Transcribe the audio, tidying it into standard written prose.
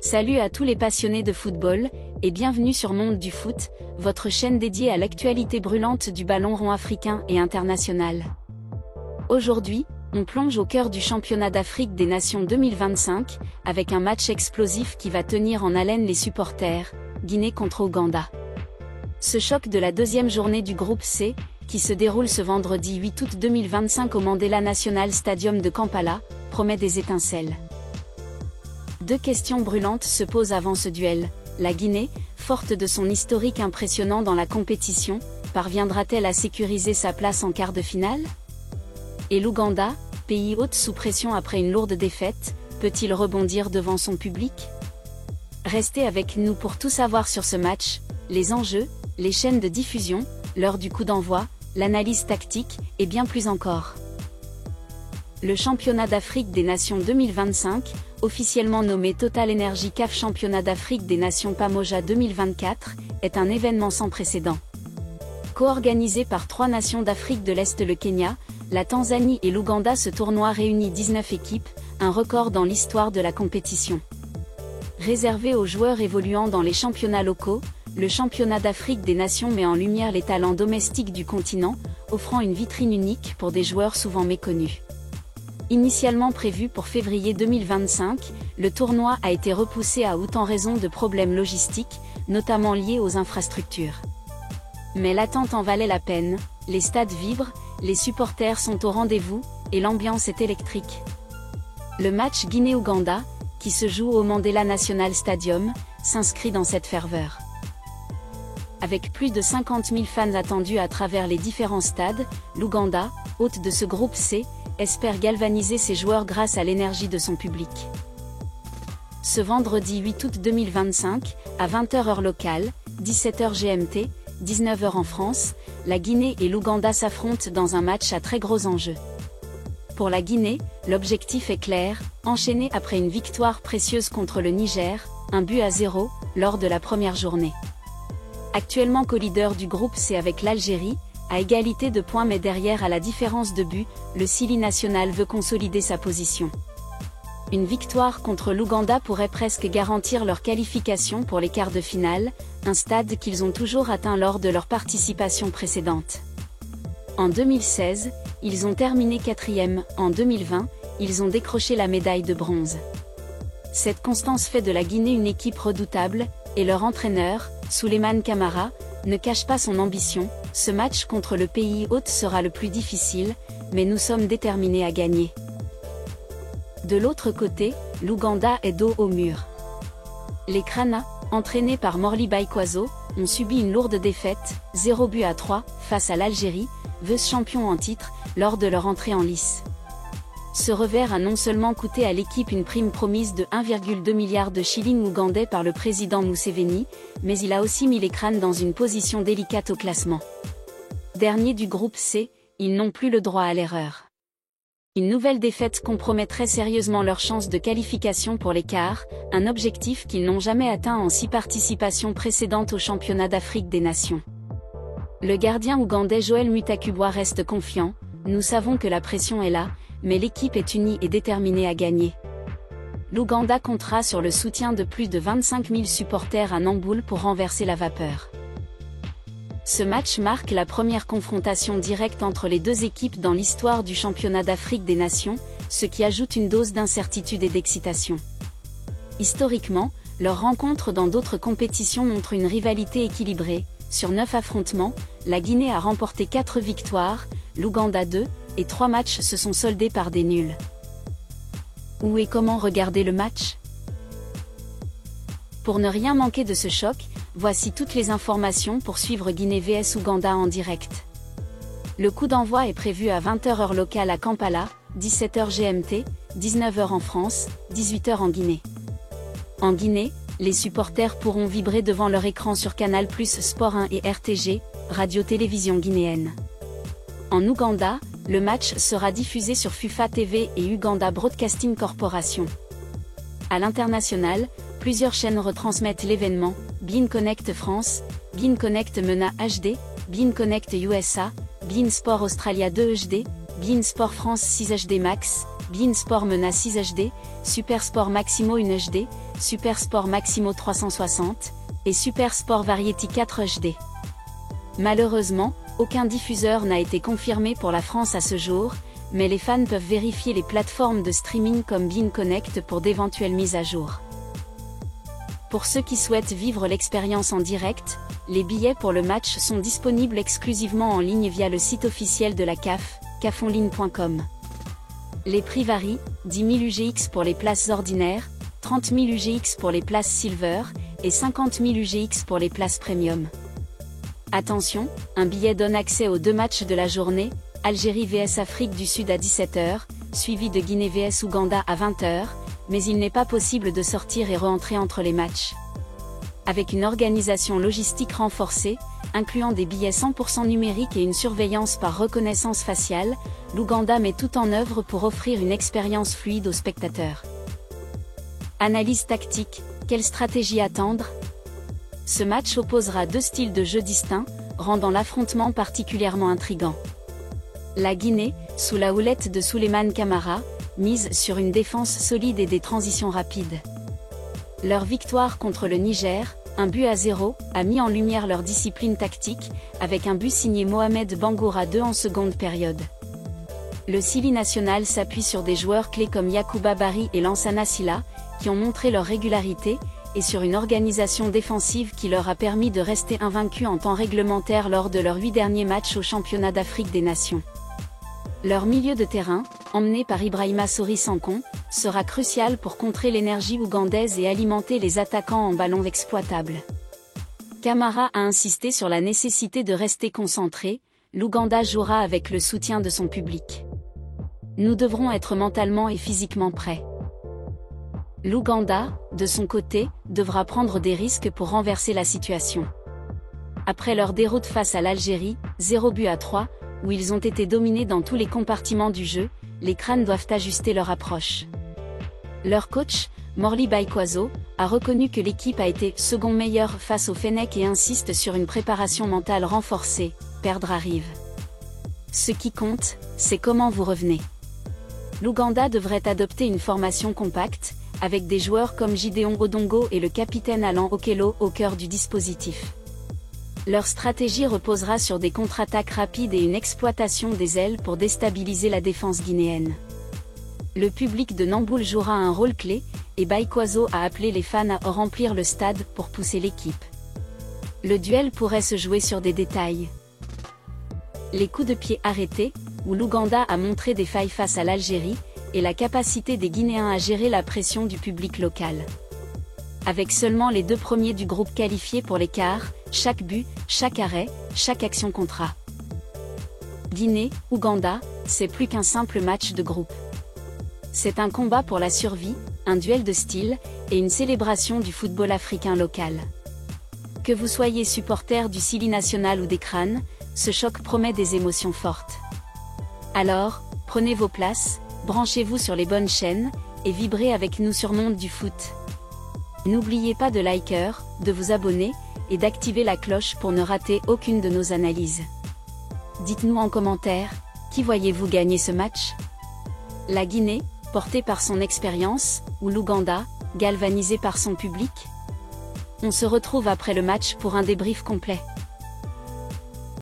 Salut à tous les passionnés de football, et bienvenue sur Monde du Foot, votre chaîne dédiée à l'actualité brûlante du ballon rond africain et international. Aujourd'hui, on plonge au cœur du championnat d'Afrique des Nations 2025, avec un match explosif qui va tenir en haleine les supporters, Guinée contre Ouganda. Ce choc de la deuxième journée du groupe C, qui se déroule ce vendredi 8 août 2025 au Mandela National Stadium de Kampala, promet des étincelles. Deux questions brûlantes se posent avant ce duel. La Guinée, forte de son historique impressionnant dans la compétition, parviendra-t-elle à sécuriser sa place en quart de finale? Et l'Ouganda, pays hôte sous pression après une lourde défaite, peut-il rebondir devant son public? Restez avec nous pour tout savoir sur ce match, les enjeux, les chaînes de diffusion, l'heure du coup d'envoi, l'analyse tactique, et bien plus encore. Le championnat d'Afrique des Nations 2025, officiellement nommé Total Energy CAF Championnat d'Afrique des Nations Pamoja 2024, est un événement sans précédent. Co-organisé par trois nations d'Afrique de l'Est, le Kenya, la Tanzanie et l'Ouganda, ce tournoi réunit 19 équipes, un record dans l'histoire de la compétition. Réservé aux joueurs évoluant dans les championnats locaux, le championnat d'Afrique des Nations met en lumière les talents domestiques du continent, offrant une vitrine unique pour des joueurs souvent méconnus. Initialement prévu pour février 2025, le tournoi a été repoussé à août en raison de problèmes logistiques, notamment liés aux infrastructures. Mais l'attente en valait la peine, les stades vibrent, les supporters sont au rendez-vous, et l'ambiance est électrique. Le match Guinée-Ouganda, qui se joue au Mandela National Stadium, s'inscrit dans cette ferveur. Avec plus de 50 000 fans attendus à travers les différents stades, l'Ouganda, hôte de ce groupe C, espère galvaniser ses joueurs grâce à l'énergie de son public. Ce vendredi 8 août 2025, à 20h heure locale, 17h GMT, 19h en France, la Guinée et l'Ouganda s'affrontent dans un match à très gros enjeux. Pour la Guinée, l'objectif est clair, enchaîner après une victoire précieuse contre le Niger, 1-0, lors de la première journée. Actuellement co-leader du groupe C avec l'Algérie, à égalité de points mais derrière à la différence de but, le Sili national veut consolider sa position. Une victoire contre l'Ouganda pourrait presque garantir leur qualification pour les quarts de finale, un stade qu'ils ont toujours atteint lors de leur participation précédente. En 2016, ils ont terminé 4e, en 2020, ils ont décroché la médaille de bronze. Cette constance fait de la Guinée une équipe redoutable, et leur entraîneur, Souleymane Camara, ne cache pas son ambition. Ce match contre le pays hôte sera le plus difficile, mais nous sommes déterminés à gagner. De l'autre côté, l'Ouganda est dos au mur. Les Krana, entraînés par Morli Baikwaso, ont subi une lourde défaite, 0-3, face à l'Algérie, vice-champion en titre, lors de leur entrée en lice. Ce revers a non seulement coûté à l'équipe une prime promise de 1,2 milliard de shillings ougandais par le président Museveni, mais il a aussi mis les crânes dans une position délicate au classement. Dernier du groupe C, ils n'ont plus le droit à l'erreur. Une nouvelle défaite compromettrait sérieusement leurs chances de qualification pour les quarts, un objectif qu'ils n'ont jamais atteint en 6 participations précédentes au championnat d'Afrique des Nations. Le gardien ougandais Joel Mutakubwa reste confiant, nous savons que la pression est là, mais l'équipe est unie et déterminée à gagner. L'Ouganda comptera sur le soutien de plus de 25 000 supporters à Namboule pour renverser la vapeur. Ce match marque la première confrontation directe entre les deux équipes dans l'histoire du championnat d'Afrique des Nations, ce qui ajoute une dose d'incertitude et d'excitation. Historiquement, leurs rencontres dans d'autres compétitions montrent une rivalité équilibrée. Sur 9 affrontements, la Guinée a remporté 4 victoires, l'Ouganda 2, et 3 matchs se sont soldés par des nuls. Où et comment regarder le match? Pour ne rien manquer de ce choc, voici toutes les informations pour suivre Guinée vs Ouganda en direct. Le coup d'envoi est prévu à 20h heure locale à Kampala, 17h GMT, 19h en France, 18h en Guinée. En Guinée, les supporters pourront vibrer devant leur écran sur Canal+, Sport 1 et RTG, Radio-Télévision guinéenne. En Ouganda, le match sera diffusé sur FUFA TV et Uganda Broadcasting Corporation. À l'international, plusieurs chaînes retransmettent l'événement, beIN Connect France, beIN Connect MENA HD, beIN Connect USA, beIN Sport Australia 2 HD, beIN Sport France 6 HD Max, beIN Sport Mena 6 HD, Super Sport Maximo 1 HD, Super Sport Maximo 360, et Super Sport Variety 4 HD. Malheureusement, aucun diffuseur n'a été confirmé pour la France à ce jour, mais les fans peuvent vérifier les plateformes de streaming comme beIN Connect pour d'éventuelles mises à jour. Pour ceux qui souhaitent vivre l'expérience en direct, les billets pour le match sont disponibles exclusivement en ligne via le site officiel de la CAF, cafonline.com. Les prix varient, 10 000 UGX pour les places ordinaires, 30 000 UGX pour les places Silver, et 50 000 UGX pour les places Premium. Attention, un billet donne accès aux 2 matchs de la journée, Algérie vs Afrique du Sud à 17h, suivi de Guinée vs Ouganda à 20h, mais il n'est pas possible de sortir et re-entrer entre les matchs. Avec une organisation logistique renforcée, incluant des billets 100% numériques et une surveillance par reconnaissance faciale, l'Ouganda met tout en œuvre pour offrir une expérience fluide aux spectateurs. Analyse tactique, quelle stratégie attendre? Ce match opposera 2 styles de jeu distincts, rendant l'affrontement particulièrement intrigant. La Guinée, sous la houlette de Souleymane Camara, mise sur une défense solide et des transitions rapides. Leur victoire contre le Niger, 1-0, a mis en lumière leur discipline tactique, avec un but signé Mohamed Bangoura 2 en seconde période. Le Sili national s'appuie sur des joueurs clés comme Yacouba Bari et Lansana Silla, qui ont montré leur régularité, et sur une organisation défensive qui leur a permis de rester invaincus en temps réglementaire lors de leurs 8 derniers matchs au championnat d'Afrique des Nations. Leur milieu de terrain, emmené par Ibrahima Sori Sankon, sera crucial pour contrer l'énergie ougandaise et alimenter les attaquants en ballon exploitable. Camara a insisté sur la nécessité de rester concentré, l'Ouganda jouera avec le soutien de son public. Nous devrons être mentalement et physiquement prêts. L'Ouganda, de son côté, devra prendre des risques pour renverser la situation. Après leur déroute face à l'Algérie, 0-3, où ils ont été dominés dans tous les compartiments du jeu, les crânes doivent ajuster leur approche. Leur coach, Morli Baikwaso, a reconnu que l'équipe a été second meilleure face au Fennec et insiste sur une préparation mentale renforcée, perdre arrive. Ce qui compte, c'est comment vous revenez. L'Ouganda devrait adopter une formation compacte, avec des joueurs comme Gideon Odongo et le capitaine Alan Okello au cœur du dispositif. Leur stratégie reposera sur des contre-attaques rapides et une exploitation des ailes pour déstabiliser la défense guinéenne. Le public de Namboul jouera un rôle clé, et Baikwaso a appelé les fans à remplir le stade pour pousser l'équipe. Le duel pourrait se jouer sur des détails. Les coups de pied arrêtés, où l'Ouganda a montré des failles face à l'Algérie, et la capacité des Guinéens à gérer la pression du public local. Avec seulement les 2 premiers du groupe qualifiés pour les quarts, chaque but, chaque arrêt, chaque action comptera. Guinée, Ouganda, c'est plus qu'un simple match de groupe. C'est un combat pour la survie, un duel de style, et une célébration du football africain local. Que vous soyez supporter du Sili national ou des crânes, ce choc promet des émotions fortes. Alors, prenez vos places, branchez-vous sur les bonnes chaînes, et vibrez avec nous sur Monde du Foot. N'oubliez pas de liker, de vous abonner, et d'activer la cloche pour ne rater aucune de nos analyses. Dites-nous en commentaire, qui voyez-vous gagner ce match? La Guinée, portée par son expérience, ou l'Ouganda, galvanisée par son public? On se retrouve après le match pour un débrief complet.